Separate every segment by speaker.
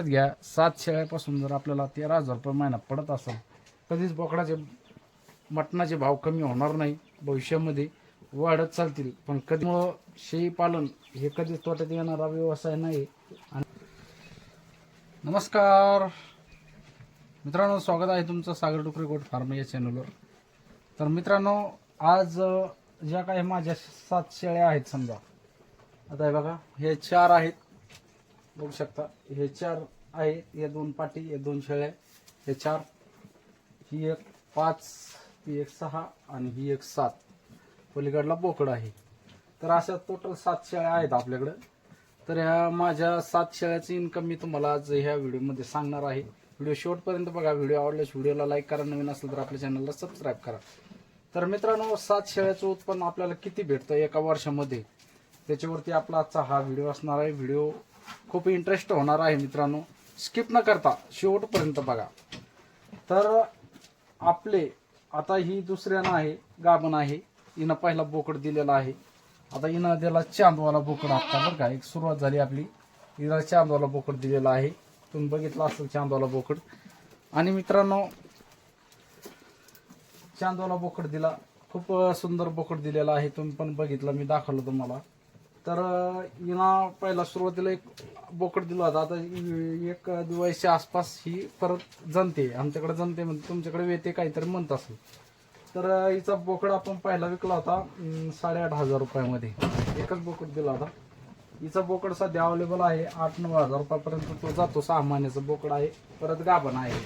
Speaker 1: घ्या 7 शेळ्यापासून जर आपल्याला 13,000 रुपये महिना पडत असेल, कधीच बोकडाचे मटणाचे भाव कमी होणार नाही, भविष्यामध्ये वाढत चालतील. पण कधीमुळं शेळी पालन हे कधीच तोट्यात येणारा व्यवसाय नाही. नमस्कार मित्रांनो, स्वागत आहे तुमचं सागर डुकरे गोट फार्म या चॅनलवर. तर मित्रांनो, आज ज्या काही माझ्या 7 शेळ्या आहेत समजा, आता हे बघा, हे 4 आहेत, बघू शकता, हे 4 आहेत, हे 2 पाटी, हे 2 शेळ्या, हे 4, ही एक 5, ही एक 6 आणि ही एक 7, पलीकडला बोकड आहे. तर अशा टोटल 7 शेळ्या आहेत आपल्याकडे. तर ह्या माझ्या 7 शेळ्याचं इन्कम मी तुम्हाला आज ह्या व्हिडिओमध्ये सांगणार आहे. व्हिडिओ शेवटपर्यंत बघा. व्हिडिओ आवडल्यास व्हिडिओला लाईक करा, नवीन असेल तर आपल्या चॅनलला सबस्क्राईब करा. तर मित्रांनो, 7 शेळ्याचं उत्पन्न आपल्याला किती भेटतं एका वर्षामध्ये, त्याच्यावरती आपला आजचा हा व्हिडिओ असणार आहे. व्हिडिओ खूप इंटरेस्ट होणार आहे मित्रांनो, स्किप न करता शेवटपर्यंत बघा. तर आपले आता ही दुसऱ्यानं आहे, गाभण आहे, हिनं पहिला बोकड दिलेला आहे. आता हिनं दिला चांदवाला बोकड. आता बरं का, एक सुरुवात झाली आपली. हिला चांदवाला बोकड दिलेला आहे, तुम्ही बघितलं असेल चांदवाला बोकड. आणि मित्रांनो, चांदवाला बोकड दिला, खूप सुंदर बोकड दिलेला आहे, तुम्ही पण बघितलं, मी दाखवलं तुम्हाला. तर हिना पहिला सुरुवातीला एक बोकड दिला होता. आता एक दिवाळीच्या आसपास ही परत जनते, आमच्याकडे जनते म्हणजे तुमच्याकडे वेते काहीतरी म्हणत असेल. तर हिचा बोकड आपण पहिला विकला होता 8,500 रुपयामध्ये, एकच बोकड दिला होता. हिचा बोकड सध्या अवेलेबल आहे 8-9 हजार रुपयापर्यंत तो जातो. 6 महिन्याचं बोकड आहे, परत गाभण आहे.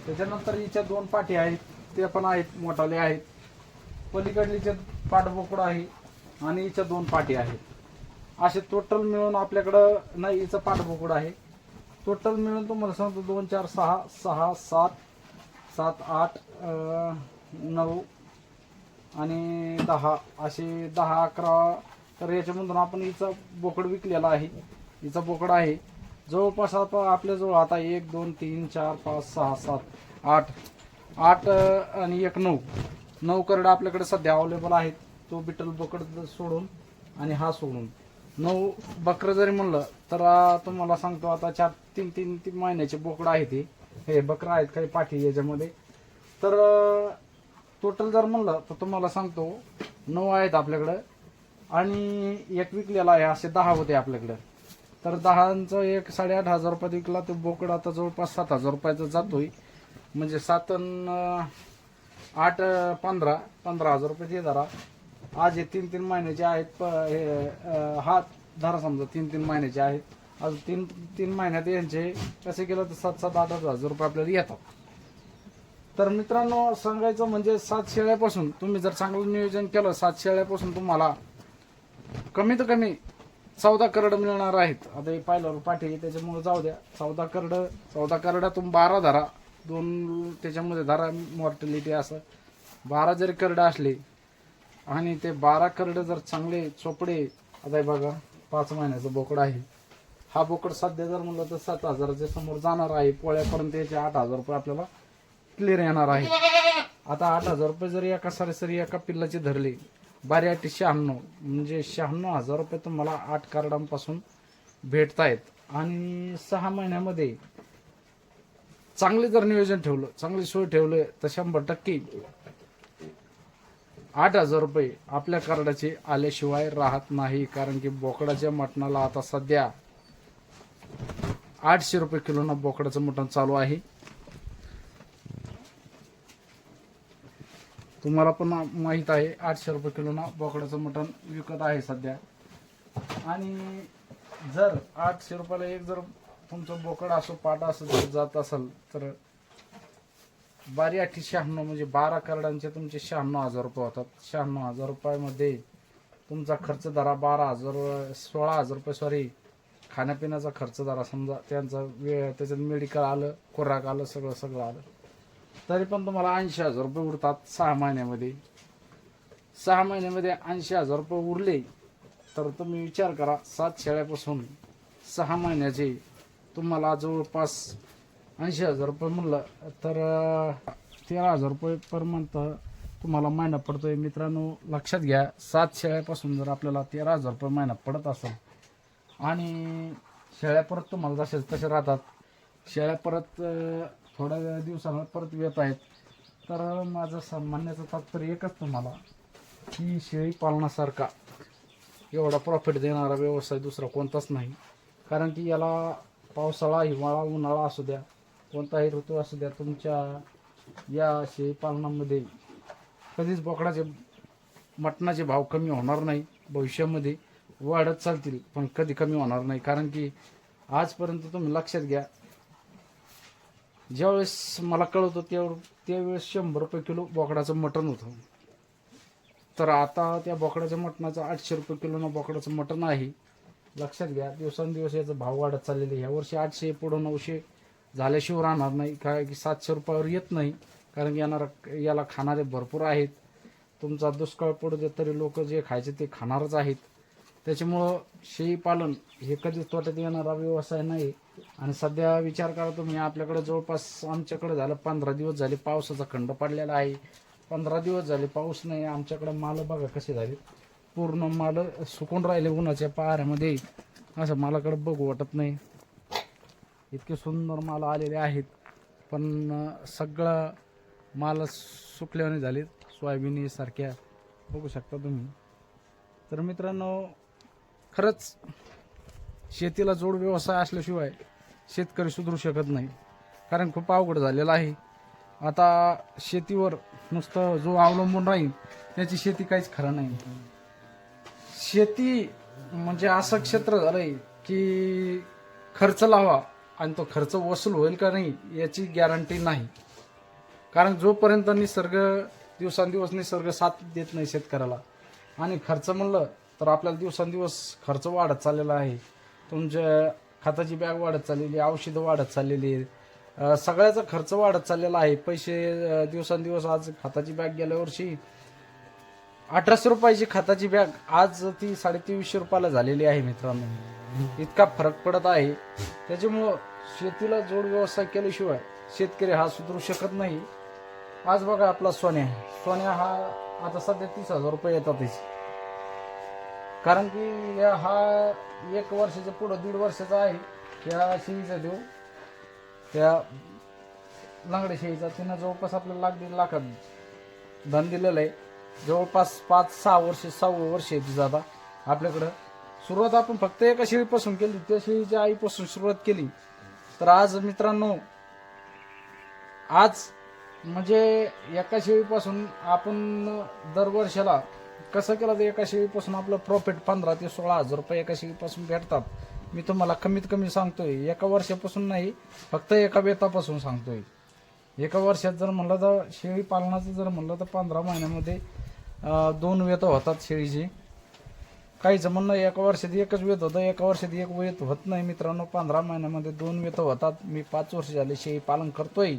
Speaker 1: त्याच्यानंतर हिच्या 2 पाठी आहेत, ते पण आहेत, मोठाले आहेत. पलीकडलीचे पाठ बोकड आहे आणि हिच्या 2 पाठी आहेत. असे टोटल मिळून आपल्याकडं, नाही, हिचं पाठ बोकड आहे. टोटल मिळून तुम्हाला सांगतो 2, 4, 6, 6, 7, 7, 8, 9 आणि 10, असे 10, 11. तर याच्यामधून आपण हिचा बोकड विकलेला आहे. हिचा बोकड आहे जवळपास आपल्याजवळ आता 1, 2, 3, 4, 5, 6, 7, 8 आणि 1, 9 करडं आपल्याकडे सध्या अवेलेबल आहेत. तो बिटल बोकड सोडून आणि हा सोडून 9 बकरं जरी म्हणलं तर तुम्हाला सांगतो, आता 3 महिन्याचे बोकड आहेत. हे बकरं आहेत, काही पाठी याच्यामध्ये. तर टोटल जर म्हणलं तर तुम्हाला सांगतो 9 आहेत आपल्याकडं आणि एक विकलेला आहे. असे 10 होते आपल्याकडं. तर 10चं एक 8,500 रुपयात विकला. तो बोकड आता जवळपास 7,000 रुपयाचा जातोय. म्हणजे 7 आणि 8, 15,000 रुपये ते धरा. आज हे 3 महिन्याचे आहेत. हा धरा समजा 3 महिन्याचे आहेत. आज 3 महिन्यात यांचे कसे केलं तर 7-7, 8,000 रुपये आपल्याला येतात. तर मित्रांनो, सांगायचं म्हणजे 7 शेळ्यापासून तुम्ही जर चांगलं नियोजन केलं, 7 शेळ्यापासून तुम्हाला कमीत कमी 14 करड मिळणार आहेत. आता हे पाहिलं पाठी, त्याच्यामुळे जाऊ द्या. 14 करडातून 12 धरा, 2 त्याच्यामध्ये धरा मॉर्टॅलिटी. असं 12 जरी करडं असले आणि ते 12 करडं जर चांगले चोपडे. आता हे बघा, 5 महिन्याचं बोकड आहे. हा बोकड सध्या जर म्हणलं तर 7,000च्या समोर जाणार आहे. पोळ्यापर्यंत याचे 8,000 रुपये आपल्याला क्लिअर येणार आहे. आता 8,000 रुपये जरी एका सरासरी एका पिल्लाचे धरले, 12 96, म्हणजे 96,000 रुपये तुम्हाला 8 कार्डांपासून भेटतायत. आणि 6 महिन्यामध्ये चांगले जर नियोजन ठेवलं, चांगली सोय ठेवलं तर 100% 8,000 रुपये आपल्या कार्डाचे आल्याशिवाय राहत नाही. कारण की बोकडाच्या मटणाला आता सध्या 800 रुपये किलोनं बोकडाचं मटण चालू आहे. तुम्हाला पण माहीत आहे 800 रुपये किलोनं बोकडाचं मटण विकत आहे सध्या. आणि जर 800 रुपयाला एक जर तुमचं बोकड असो, पाटा असं जर जात असेल तर 12-96 म्हणजे 12 करडांचे तुमचे 96,000 रुपये होतात. 96,000 रुपयामध्ये तुमचा खर्च धरा 16,000 रुपये सॉरी, खाण्यापिण्याचा खर्च धरा समजा. त्यांचा त्याच्यात मेडिकल आलं, खुराक आलं, सगळं आलं, तरी पण तुम्हाला 80,000 रुपये उरतात 6 महिन्यामध्ये. 6 महिन्यामध्ये 80,000 रुपये उरले तर तुम्ही विचार करा, 7 शेळ्यापासून 6 महिन्याचे तुम्हाला जवळपास 80,000 रुपये म्हणलं तर 13,000 रुपये पर मंथ तुम्हाला महिना पडतोय. मित्रांनो, लक्षात घ्या, 7 शेळ्यापासून जर आपल्याला 13,000 रुपये महिना पडत असेल आणि शेळ्या परत तुम्हाला जसे तसे राहतात, शेळ्या परत थोड्या दिवसांना परत येत आहेत. तर माझं म्हणण्याचं तात्पर्य एकच तुम्हाला की शेळी पालनासारखा एवढा प्रॉफिट देणारा व्यवसाय दुसरा कोणताच नाही. कारण की याला पावसाळा, हिवाळा, उन्हाळा असू द्या, कोणताही ऋतू असू द्या, तुमच्या या शेळी पालनामध्ये कधीच बोकडाचे मटणाचे भाव कमी होणार नाही. भविष्यामध्ये वाढत चालतील पण कधी कमी होणार नाही. कारण की आजपर्यंत तुम्ही लक्षात घ्या, ज्यावेळेस मला कळत होतं त्यावेळेस 100 रुपये किलो बोकडाचं मटण होतं. तर आता त्या बोकडाच्या मटणाचं 800 रुपये किलोनं बोकडाचं मटण आहे. लक्षात घ्या, दिवसांदिवस याचा भाव वाढत चाललेले. ह्या वर्षी 800 पुढं 900 झाल्याशिवाय राहणार नाही. काय की 700 रुपयावर येत नाही. कारण की याला खाणारे भरपूर आहेत. तुमचा दुष्काळ पडू दे तरी लोक जे खायचे ते खाणारच आहेत. त्याच्यामुळं शेळी पालन हे कधीच तोट्यात येणारा व्यवसाय नाही. आणि सध्या विचार करा तुम्ही, आपल्याकडे जवळपास आमच्याकडे झालं 15 दिवस झाले पावसाचा खंड पडलेला आहे. 15 दिवस झाले पाऊस नाही. आमच्याकडे माल बघा कसे झाले, पूर्ण माल सुकून राहिले उन्हाच्या पहाऱ्यामध्ये. असं मालाकडे बघू वाटत नाही. इतके सुंदर माल आलेले आहेत पण सगळं माल सुकल्याने झाले. सोयाबीन सारख्या बघू शकता तुम्ही. तर मित्रांनो, खरंच शेतीला जोड व्यवसाय असल्याशिवाय शेतकरी सुधरू शकत नाही. कारण खूप अवघड झालेलं आहे. आता शेतीवर नुसतं जो अवलंबून राहील त्याची शेती काहीच खरं नाही. शेती म्हणजे असं क्षेत्र झालंय की खर्च लावा आणि तो खर्च वसूल होईल का नाही याची गॅरंटी नाही. कारण जोपर्यंत दिवसांदिवस निसर्ग साथ देत नाही शेतकऱ्याला, आणि खर्च म्हणलं तर आपल्याला दिवसांदिवस खर्च वाढत चाललेला आहे. तुमच्या खताची बॅग वाढत चाललेली, औषधं वाढत चाललेली, सगळ्याचा खर्च वाढत चाललेला आहे. पैसे दिवसांदिवस, आज खताची बॅग गेल्या वर्षी 1800 रुपयाची खताची बॅग आज ती 2350 रुपयाला झालेली आहे मित्रांनो. इतका फरक पडत आहे. त्याच्यामुळं शेतीला जोड व्यवसाय केल्याशिवाय शेतकरी हा सुधरू शकत नाही. आज बघा आपला सोन्या हा आता सध्या 30,000 रुपये येतातच. कारण की हा 1 वर्षाच्या पुढं 1.5 वर्षाचा आहे. त्या शेळीचा देऊ, त्या लंगड्या शेळीचा, तिनं जवळपास आपल्याला 1.5 लाखात धन दिलेलं आहे. जवळपास 5-6 वर्ष 6वं वर्ष आहे तिचं आता आपल्याकडं. सुरुवात आपण फक्त एका शेळीपासून केली, त्या शेळीच्या आईपासून सुरुवात केली. तर आज मित्रांनो, आज म्हणजे एका शेळीपासून आपण दरवर्षाला कसं केलं तर एका शेळीपासून आपलं प्रॉफिट 15,000 ते 16,000 रुपये एका शेळीपासून भेटतात. मी तुम्हाला कमीत कमी सांगतोय, एका वर्षापासून नाही, फक्त एका वेतापासून सांगतोय. एका वर्षात जर म्हणलं तर शेळी पालनाचं जर म्हणलं तर 15 महिन्यामध्ये 2 वेत होतात शेळीची. काहीचं म्हणणं एका वर्षात एकच वेत होतं, एका वर्षात एक वेत होत नाही मित्रांनो. 15 महिन्यामध्ये 2 वेत होतात. मी 5 वर्ष झाले शेळी पालन करतोय.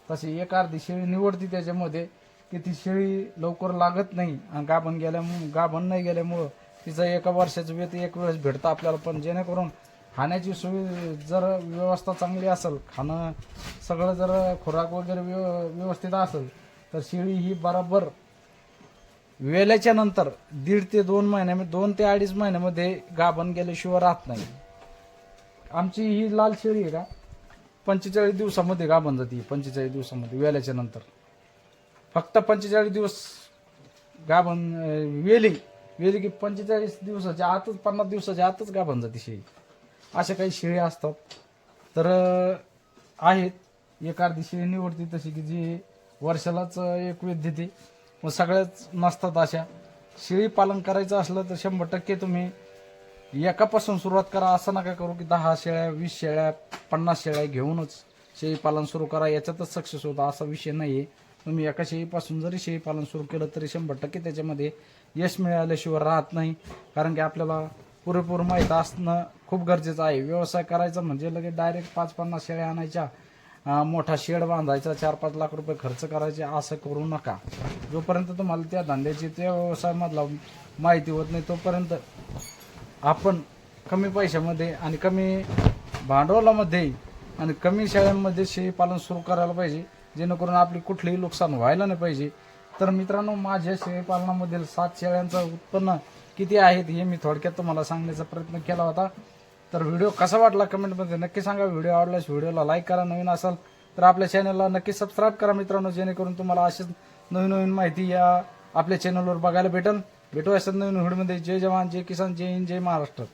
Speaker 1: तशी एक अर्धी शेळी निवडती त्याच्यामध्ये की ती शेळी लवकर लागत नाही आणि गाभण नाही गेल्यामुळं तिचं एका वर्षाचं वेत एक वेळेस भेटतं आपल्याला. पण जेणेकरून खाण्याची सोय जर व्यवस्था चांगली असेल, खाणं सगळं जर खुराक वगैरे व्यवस्थित असेल तर शेळी ही बरोबर वेल्याच्या नंतर 1.5 ते 2 महिन्यामध्ये, 2 ते 2.5 महिन्यामध्ये गाभण गेल्याशिवाय राहत नाही. आमची ही लाल शेळी आहे का 45 दिवसामध्ये गाभण जाते. 45 दिवसामध्ये वेल्याच्या नंतर, फक्त 45 दिवस गाभण वेली की 45 दिवसाच्या आतच, 50 दिवसाच्या आतच गाभण जाते शेळी. अशा काही शेळी असतात. तर आहेत एक अर्धी शेळी निवडती तशी की जी वर्षालाच एक वेत देते. मग सगळ्याच नसतात अशा. शेळी पालन करायचं असलं तर 100% तुम्ही एकापासून सुरुवात करा. असं नका करू की 10 शेळ्या, 20 शेळ्या, 50 शेळ्या घेऊनच शेळी पालन सुरू करा, याच्यातच सक्सेस होता असा विषय नाही आहे. तुम्ही एका शेळीपासून जरी शेळी पालन सुरू केलं तरी 100% त्याच्यामध्ये यश मिळाल्याशिवाय राहत नाही. कारण की आपल्याला पुरेपूर माहीत असणं खूप गरजेचं आहे. व्यवसाय करायचा म्हणजे लगेच डायरेक्ट 5-50 शेळ्या आणायच्या, मोठा शेड बांधायचा, 4-5 लाख रुपये खर्च करायचे, असं करू नका. जोपर्यंत तुम्हाला त्या धंद्याची, त्या व्यवसायामधला माहिती होत नाही तोपर्यंत आपण कमी पैशामध्ये आणि कमी भांडवलामध्ये आणि कमी शेळ्यांमध्ये शेळी पालन सुरू करायला पाहिजे, जेणेकरून आपली कुठलीही नुकसान व्हायला नाही पाहिजे. तर मित्रांनो, माझ्या शेळी पालनामधील 7 शेळ्यांचं उत्पन्न किती आहेत हे मी थोडक्यात तुम्हाला सांगण्याचा प्रयत्न केला होता. तर व्हिडिओ कसा वाटला कमेंटमध्ये नक्की सांगा. व्हिडिओ आवडल्यास व्हिडिओला लाईक करा. नवीन असाल तर आपल्या चॅनलला नक्की सबस्क्राईब करा मित्रांनो, जेणेकरून तुम्हाला अशीच नवीन नवीन माहिती या आपल्या चॅनलवर बघायला भेटेल. भेटू अशाच नवीन व्हिडिओमध्ये. जय जवान, जय किसान, जय हिंद, जय महाराष्ट्र.